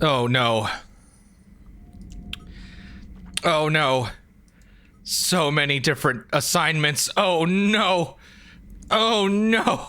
Oh no. Oh no. So many different assignments. Oh no. Oh no.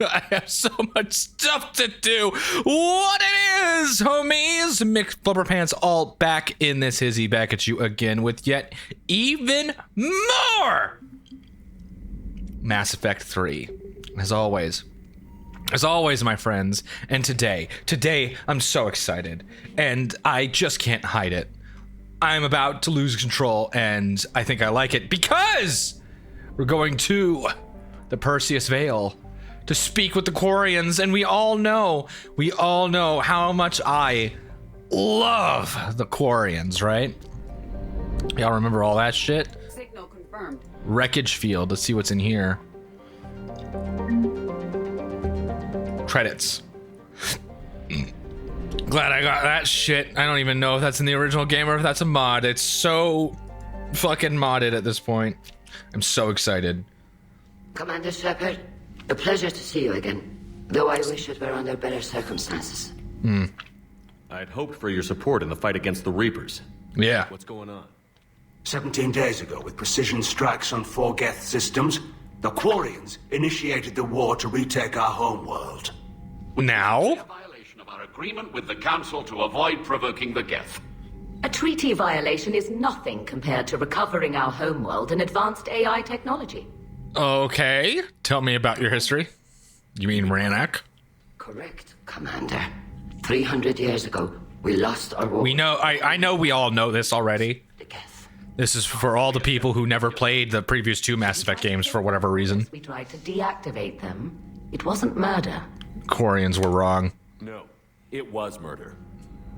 I have so much stuff to do. What it is, homies? Mick Flubberpants all back in this hizzy, back at you again with yet even more Mass Effect 3. As always, my friends. And today I'm so excited and I just can't hide it. I'm about to lose control and I think I like it because we're going to the Perseus Vale to speak with the Quarians, and we all know how much I love the Quarians, right? Y'all remember all that shit? Signal confirmed. Wreckage field. Let's see what's in here. Credits. Glad I got that shit. I don't even know if that's in the original game or if that's a mod. It's so fucking modded at this point. I'm so excited. Commander Shepard, a pleasure to see you again, though I wish it were under better circumstances. I'd hoped for your support in the fight against the Reapers. Yeah. What's going on? 17 days ago, with precision strikes on 4 Geth systems, the Quarians initiated the war to retake our homeworld. Now? A violation of our agreement with the Council to avoid provoking the Geth. A treaty violation is nothing compared to recovering our homeworld and advanced AI technology. Okay. Tell me about your history. You mean Rannoch? Correct, Commander. 300 years ago, we lost our war. We know, I know we all know this already. The Geth. This is for all the people who never played the previous 2 Mass Effect games for whatever reason. We tried to deactivate them. It wasn't murder. Quarians were wrong. No, it was murder.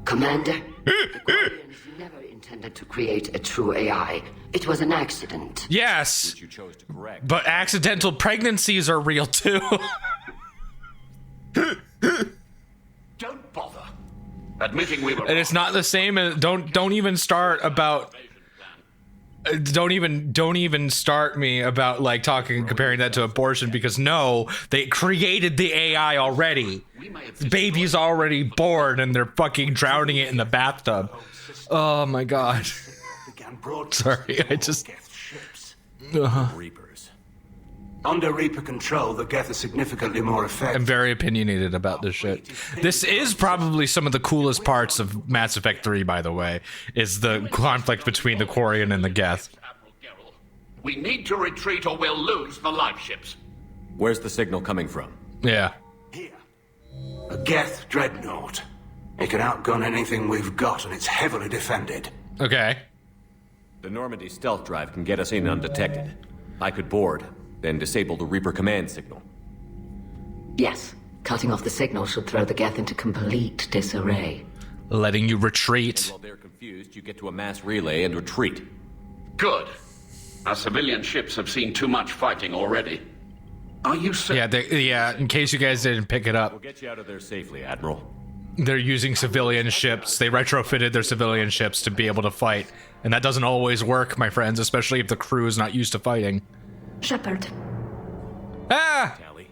Commander, the Quarians never intended to create a true AI. It was an accident. Yes, You chose to correct. but accidental pregnancies are real too. Don't bother. Admitting we were And it's not the same as don't even start about don't even start me about like comparing that to abortion, because no, they created the AI already. The baby's already born and they're fucking drowning it in the bathtub. Oh my god. Sorry, I just ships. Reapers. Under Reaper control, the Geth are significantly more effective. I'm very opinionated about this shit. This is probably some of the coolest parts of Mass Effect 3, by the way, is the conflict between the Quarian and the Geth. We need to retreat or we'll lose the live ships. Where's the signal coming from? Yeah. Here. A Geth dreadnought. It can outgun anything we've got, and it's heavily defended. Okay. The Normandy stealth drive can get us in undetected. I could board, then disable the Reaper command signal. Yes, cutting off the signal should throw the Geth into complete disarray. Letting you retreat. While they're confused, you get to a mass relay and retreat. Good. Our civilian ships have seen too much fighting already. Are you certain? Yeah, in case you guys didn't pick it We'll up, get you out of there safely, Admiral. they're using civilian ships. They retrofitted their civilian ships to be able to fight. And that doesn't always work, my friends, especially if the crew is not used to fighting. Shepard. Ah! Tali,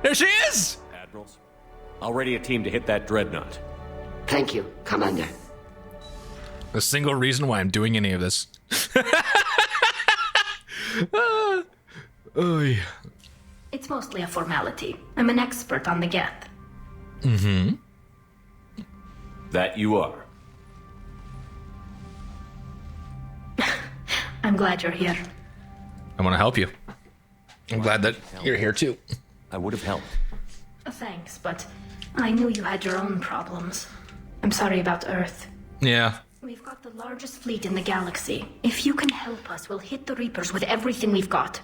There she is! Admirals, I'll ready a team to hit that dreadnought. Thank you, Commander. The single reason why I'm doing any of this. Oy. It's mostly a formality. I'm an expert on the Geth. Mm-hmm. That you are. I'm glad you're here. I want to help you. I'm glad that you're here too. I would have helped. Thanks, but I knew you had your own problems. I'm sorry about Earth. Yeah. We've got the largest fleet in the galaxy. If you can help us, we'll hit the Reapers with everything we've got.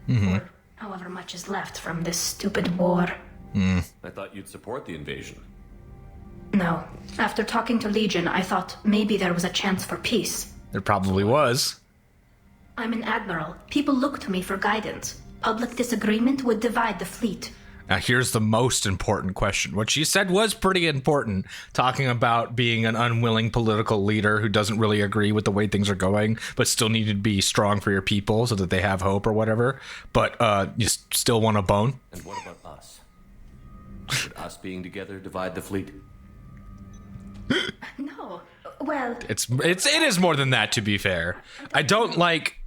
Mm-hmm. Or however much is left from this stupid war. I thought you'd support the invasion. No. After talking to Legion, I thought maybe there was a chance for peace. There probably was. I'm an admiral. People look to me for guidance. Public disagreement would divide the fleet. Now here's the most important question. What she said was pretty important, talking about being an unwilling political leader who doesn't really agree with the way things are going, but still need to be strong for your people so that they have hope or whatever. But you still want a bone? And what about us? Would us being together divide the fleet? No. Well, It is more than that, to be fair. I don't like...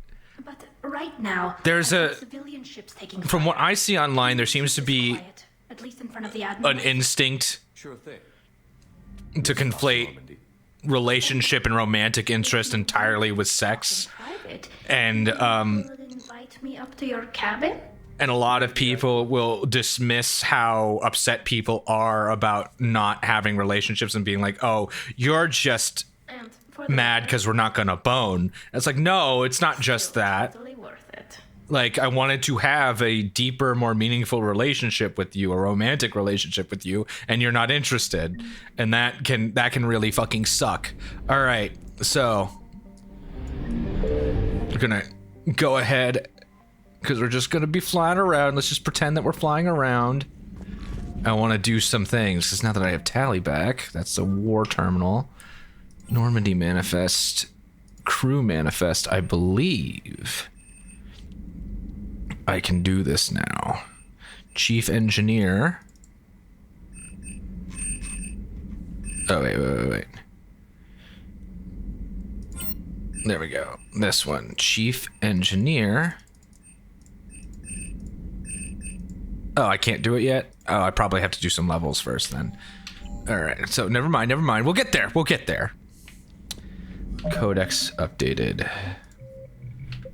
but right now, There's I a... have civilian ships taking From what fire. I see online, there seems to be Quiet, at least in front of the admiral. an instinct Sure thing. to conflate relationship and romantic interest entirely with sex. Private. And, You will invite me up to your cabin? And a lot of people will dismiss how upset people are about not having relationships and being like, oh, you're just And for the mad because we're not gonna bone. It's like, no, it's not just that. totally worth it. Like, I wanted to have a deeper, more meaningful relationship with you, a romantic relationship with you, and you're not interested. And that can really fucking suck. All right, so we're gonna go ahead because we're just gonna be flying around. Let's just pretend that we're flying around. I want to do some things because now that I have Tali back, that's the war terminal. Normandy manifest, crew manifest, I believe. I can do this now. Chief engineer. Oh, wait. There we go. This one. Chief engineer. Oh, I can't do it yet? Oh, I probably have to do some levels first then. All right, so never mind. We'll get there. Codex updated.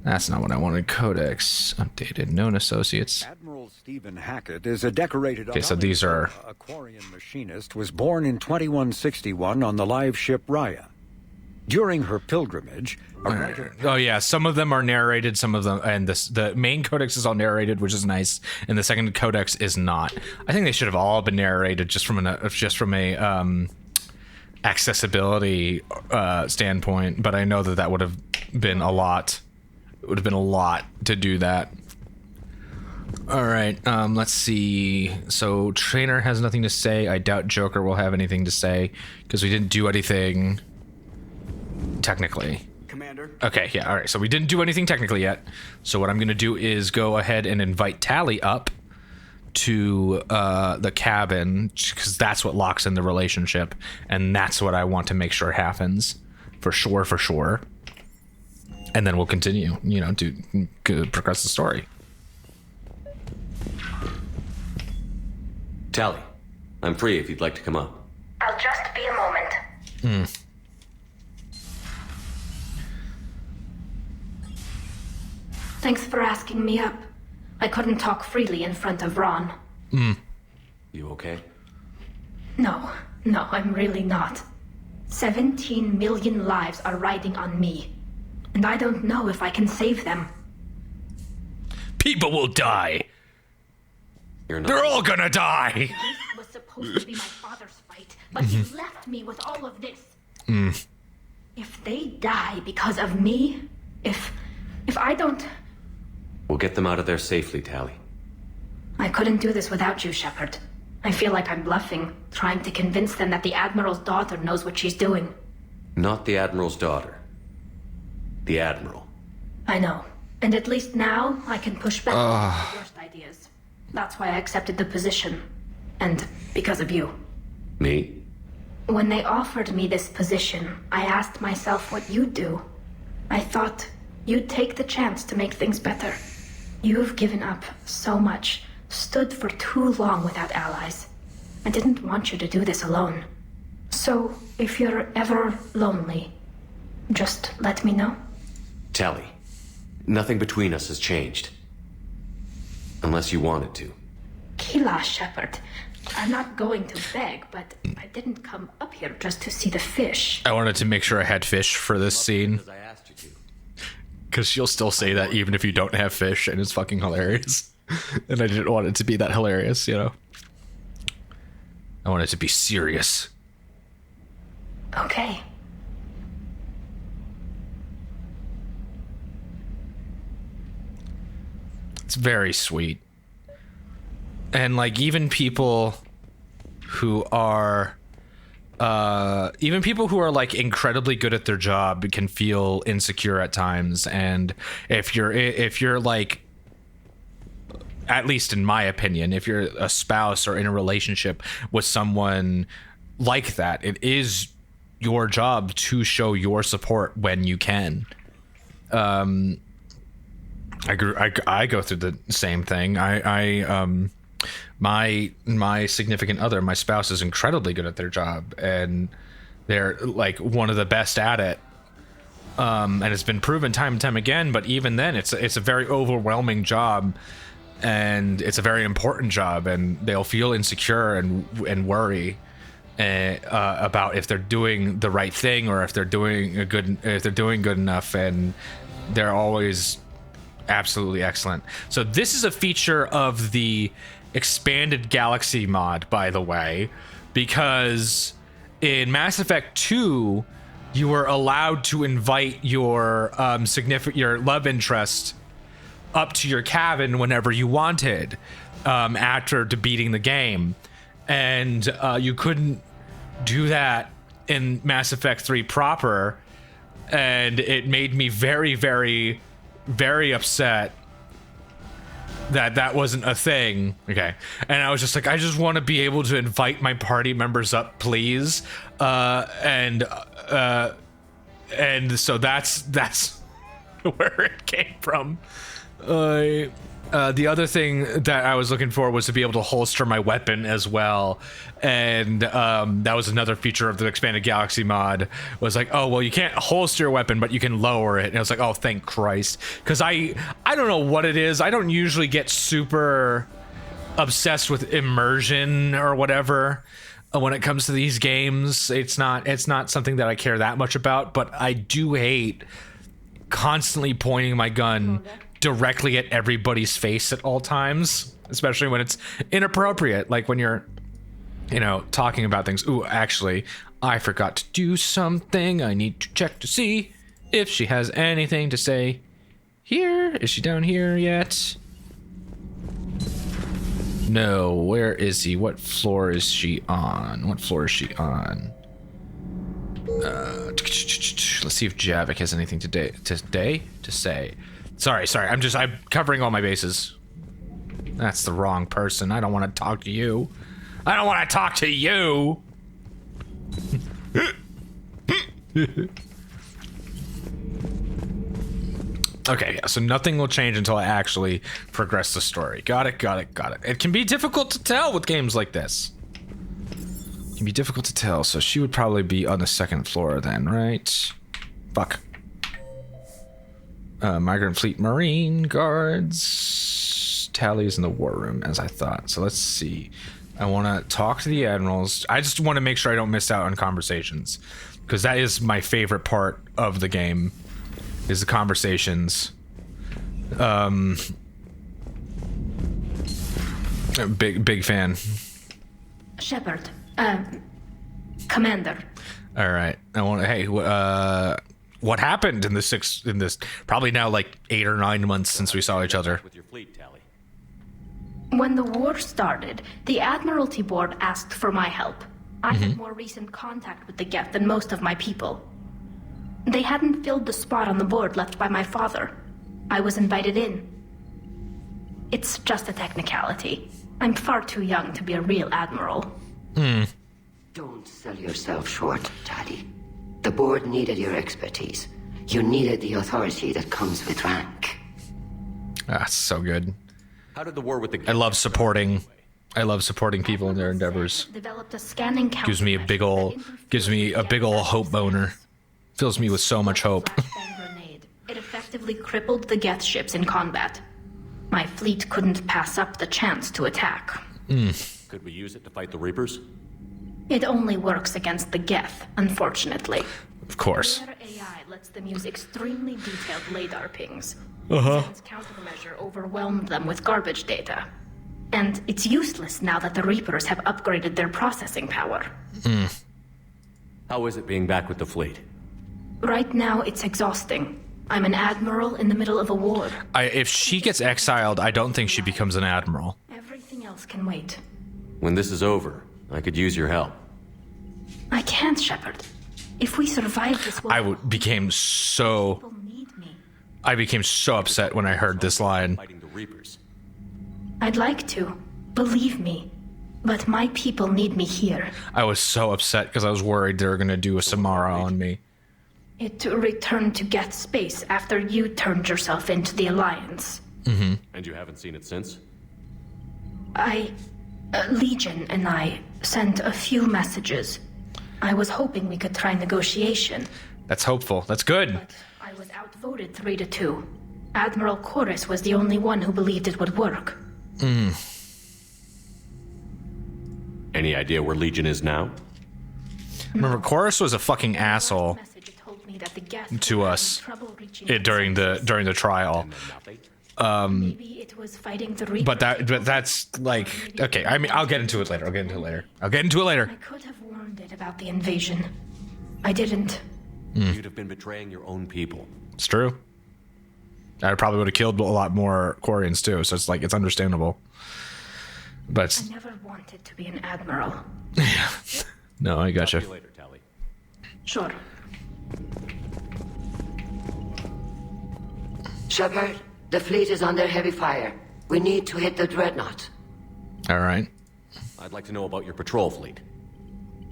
That's not what I wanted. Codex updated. Known associates. Admiral Stephen Hackett is a decorated So these are... Aquarian machinist was born in 2161 on the live ship Raya. During her pilgrimage, a writer... Oh yeah, some of them are narrated, some of them, and the main codex is all narrated, which is nice, and the second codex is not. I think they should have all been narrated just from a accessibility standpoint, but I know that would have been a lot. It would have been a lot to do that. All right, let's see. So Trainer has nothing to say. I doubt Joker will have anything to say because we didn't do anything technically. Commander? Okay, yeah, all right. So we didn't do anything technically yet. So what I'm going to do is go ahead and invite Tali up to the cabin because that's what locks in the relationship, and that's what I want to make sure happens for sure. And then we'll continue, to progress the story. Tali, I'm free if you'd like to come up. I'll just be a moment. Thanks for asking me up. I couldn't talk freely in front of Ron. You okay? No, I'm really not. 17 million lives are riding on me. And I don't know if I can save them. People will die. You're not. They're all gonna die. This was supposed to be my father's fight, but he left me with all of this. If they die because of me, if I don't... We'll get them out of there safely, Tali. I couldn't do this without you, Shepard. I feel like I'm bluffing, trying to convince them that the Admiral's daughter knows what she's doing. Not the Admiral's daughter. The Admiral. I know. And at least now, I can push back on the worst ideas. That's why I accepted the position. And because of you. Me? When they offered me this position, I asked myself what you'd do. I thought you'd take the chance to make things better. You've given up so much, stood for too long without allies. I didn't want you to do this alone. So, if you're ever lonely, just let me know. Tali, nothing between us has changed. Unless you wanted to. Kila, Shepard. I'm not going to beg, but I didn't come up here just to see the fish. I wanted to make sure I had fish for this scene. Because I asked you to. Because she'll still say that even if you don't have fish, and it's fucking hilarious. And I didn't want it to be that hilarious, I want it to be serious. Okay. It's very sweet. And even people who are incredibly good at their job can feel insecure at times. And if you're like, at least in my opinion, if you're a spouse or in a relationship with someone like that, it is your job to show your support when you can. I go through the same thing. My significant other, my spouse, is incredibly good at their job, and they're like one of the best at it. And it's been proven time and time again, but even then it's a very overwhelming job, and it's a very important job, and they'll feel insecure and worry about if they're doing the right thing or if they're doing good enough, and they're always absolutely excellent. So this is a feature of the expanded Galaxy mod, by the way, because in Mass Effect 2 you were allowed to invite your your love interest up to your cabin whenever you wanted, after beating the game, and you couldn't do that in Mass Effect 3 proper, and it made me very, very, very upset that wasn't a thing. Okay. And I was just like, I just want to be able to invite my party members up, please. And so that's where it came from. The other thing that I was looking for was to be able to holster my weapon as well, and that was another feature of the expanded Galaxy mod. Was like, oh well, you can't holster your weapon, but you can lower it. And I was like, oh thank Christ, because I don't know what it is. I don't usually get super obsessed with immersion or whatever when it comes to these games. It's not something that I care that much about, but I do hate constantly pointing my gun directly at everybody's face at all times, especially when it's inappropriate, like when you're, talking about things. Ooh, actually, I forgot to do something. I need to check to see if she has anything to say here. Is she down here yet? No, where is he? What floor is she on? Let's see if Javik has anything today to say. Sorry, I'm covering all my bases. That's the wrong person. I don't want to talk to you. Okay, yeah, so nothing will change until I actually progress the story. Got it. It can be difficult to tell with games like this. So she would probably be on the second floor then, right? Fuck. Migrant Fleet Marine Guards. Tali's in the war room, as I thought. So let's see. I want to talk to the admirals. I just want to make sure I don't miss out on conversations, because that is my favorite part of the game, is the conversations. Big fan. Shepard, Commander. All right. I want to. Hey, what happened in this probably now like 8 or 9 months since we saw each other? With your fleet, Tali. When the war started, the Admiralty Board asked for my help. I had more recent contact with the Geth than most of my people. They hadn't filled the spot on the board left by my father. I was invited in. It's just a technicality. I'm far too young to be a real admiral. Don't sell yourself short, Tali. The board needed your expertise. You needed the authority that comes with rank. That's so good. How did the war with the I love supporting people in their endeavors. Developed a scanning Gives me a big ol' hope boner. Fills me with so much hope. Grenade. It effectively crippled the Geth ships in combat. My fleet couldn't pass up the chance to attack. Could we use it to fight the Reapers? It only works against the Geth, unfortunately. Of course. Their AI lets them use extremely detailed LADAR pings. Zen's countermeasure overwhelmed them with garbage data. And it's useless now that the Reapers have upgraded their processing power. How is it being back with the fleet? Right now, it's exhausting. I'm an admiral in the middle of a war. If she gets exiled, I don't think she becomes an admiral. Everything else can wait. When this is over, I could use your help. I can't, Shepard. If we survive this war, became so people need me. I became so upset when I heard this line. Fighting the Reapers. I'd like to. Believe me. But my people need me here. I was so upset because I was worried they were gonna do a Samara on me. To return to Geth space after you turned yourself into the Alliance. Mm-hmm. And you haven't seen it since? Legion and I sent a few messages. I was hoping we could try negotiation. That's hopeful. That's good. But I was outvoted 3-2. Admiral Chorus was the only one who believed it would work. Any idea where Legion is now? Remember, Chorus was a fucking asshole to us during the trial. Maybe it was fighting the Reaper. But that's like, okay. I mean, I'll get into it later. I'll get into it later. I could have warned it about the invasion. I didn't. You'd have been betraying your own people. It's true. I probably would have killed a lot more Quarians too, so it's like, it's understandable. But I never wanted to be an admiral. no, I gotcha. See you later, Tali. Sure. Shepard, the fleet is under heavy fire. We need to hit the dreadnought. All right. I'd like to know about your patrol fleet.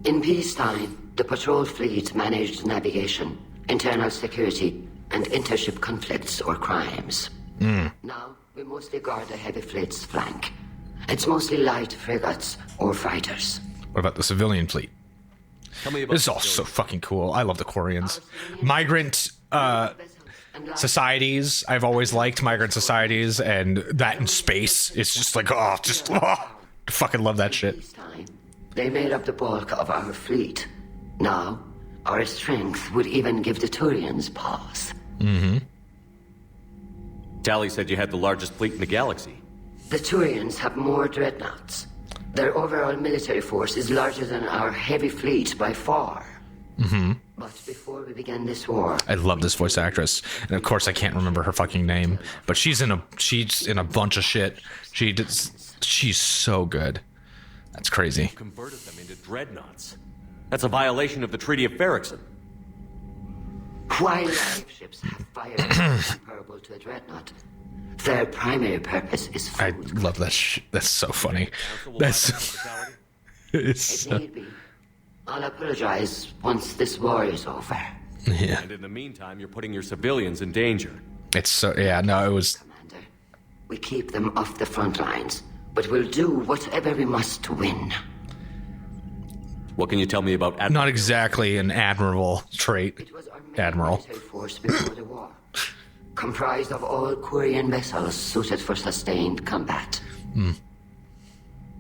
In peacetime, the patrol fleet managed navigation, internal security, and intership conflicts or crimes. Now, we mostly guard the heavy fleet's flank. It's mostly light frigates or fighters. What about the civilian fleet? Tell me about This is all so fucking cool. I love the Quarians. Migrant societies. I've always liked migrant societies, and that in space is just like, fucking love that shit. Peacetime, they made up the bulk of our fleet. Now, our strength would even give the Turians pause. Tali said you had the largest fleet in the galaxy. The Turians have more dreadnoughts. Their overall military force is larger than our heavy fleet by far. But before we began this war, I love this voice actress, and of course I can't remember her fucking name, but she's in a bunch of shit. She's so good. That's crazy. Converted them into dreadnoughts. That's a violation of the Treaty of Ferrixon. while live ships have fire comparable to a dreadnought, their primary purpose is food. I love that that's so funny. That's it's It need be. I'll apologize once this war is over. yeah. And in the meantime, you're putting your civilians in danger. It's so yeah. No, it was. Commander, we keep them off the front lines, but we'll do whatever we must to win. What can you tell me about Not exactly an admirable trait. It was our main Admiral. military force before the war, comprised of all Quarian vessels suited for sustained combat.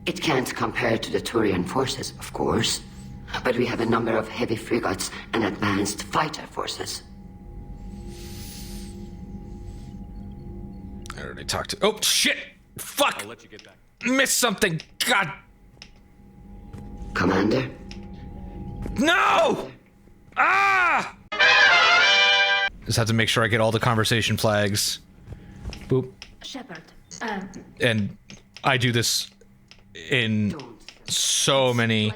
It can't compare to the Turian forces, of course, but we have a number of heavy frigates and advanced fighter forces. I already talked to. Oh shit! Fuck! I'll let you get back. Missed something. God. Commander, No! Ah! Just have to make sure I get all the conversation flags. Boop. Shepard, And I do this in so many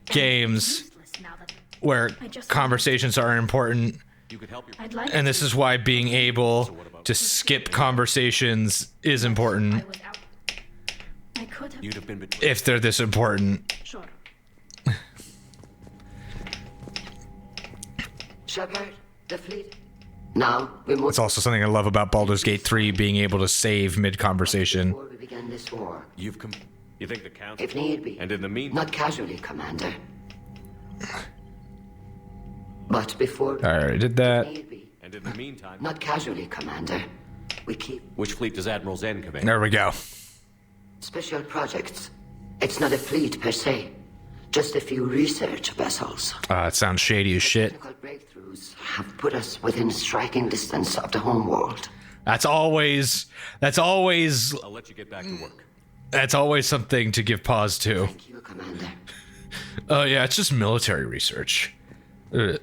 games useless now that where conversations are important. You could help your I'd like And this is why being able to skip conversations is I important was out. I could have. You'd have been betrayed. if they're this important. Sure. Shepard, the fleet. Now we must. It's also something I love about Baldur's Gate 3 being able to save mid-conversation. Before we begin this war, You think the council? if need be. And in the meantime, Not casually, Commander. But before I already did that. need be. and in the meantime, Not casually, Commander. We keep which fleet does Admiral Zen command? There we go. special projects. It's not a fleet per se, just a few research vessels. It sounds shady as shit. Technical breakthroughs have put us within striking distance of the home world. That's always I'll let you get back to work. something to give pause to. Thank you, Commander. Oh yeah, it's just military research. You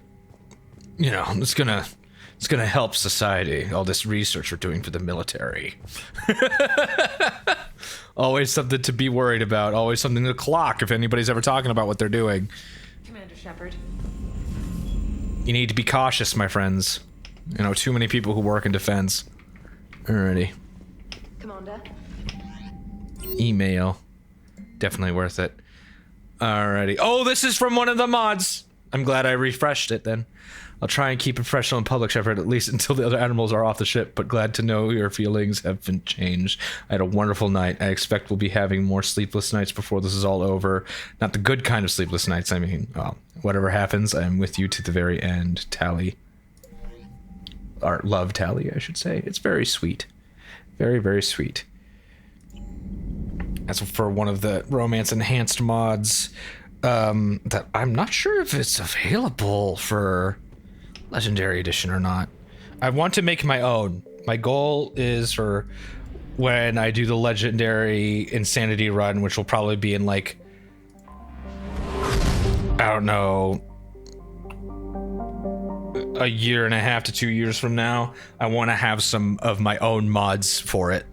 know, it's gonna help society. All this research we're doing for the military. Always something to be worried about. Always something to clock if anybody's ever talking about what they're doing. Commander Shepard. You need to be cautious, my friends. You know, too many people who work in defense. Alrighty. Commander. Email. Definitely worth it. Alrighty. Oh, this is from one of the mods. I'm glad I refreshed it then. I'll try and keep it professional in public, Shepard, at least until the other animals are off the ship, but glad to know your feelings have been changed. I had a wonderful night. I expect we'll be having more sleepless nights before this is all over. Not the good kind of sleepless nights, I mean. Well, whatever happens, I'm with you to the very end, Tali. Or love Tali, I should say. It's very sweet. Very, very sweet. As for one of the romance enhanced mods, that I'm not sure if it's available for Legendary Edition or not. I want to make my own. My goal is for when I do the Legendary Insanity run, which will probably be in like, I don't know, a year and a half to 2 years from now. I want to have some of my own mods for it.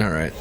All right.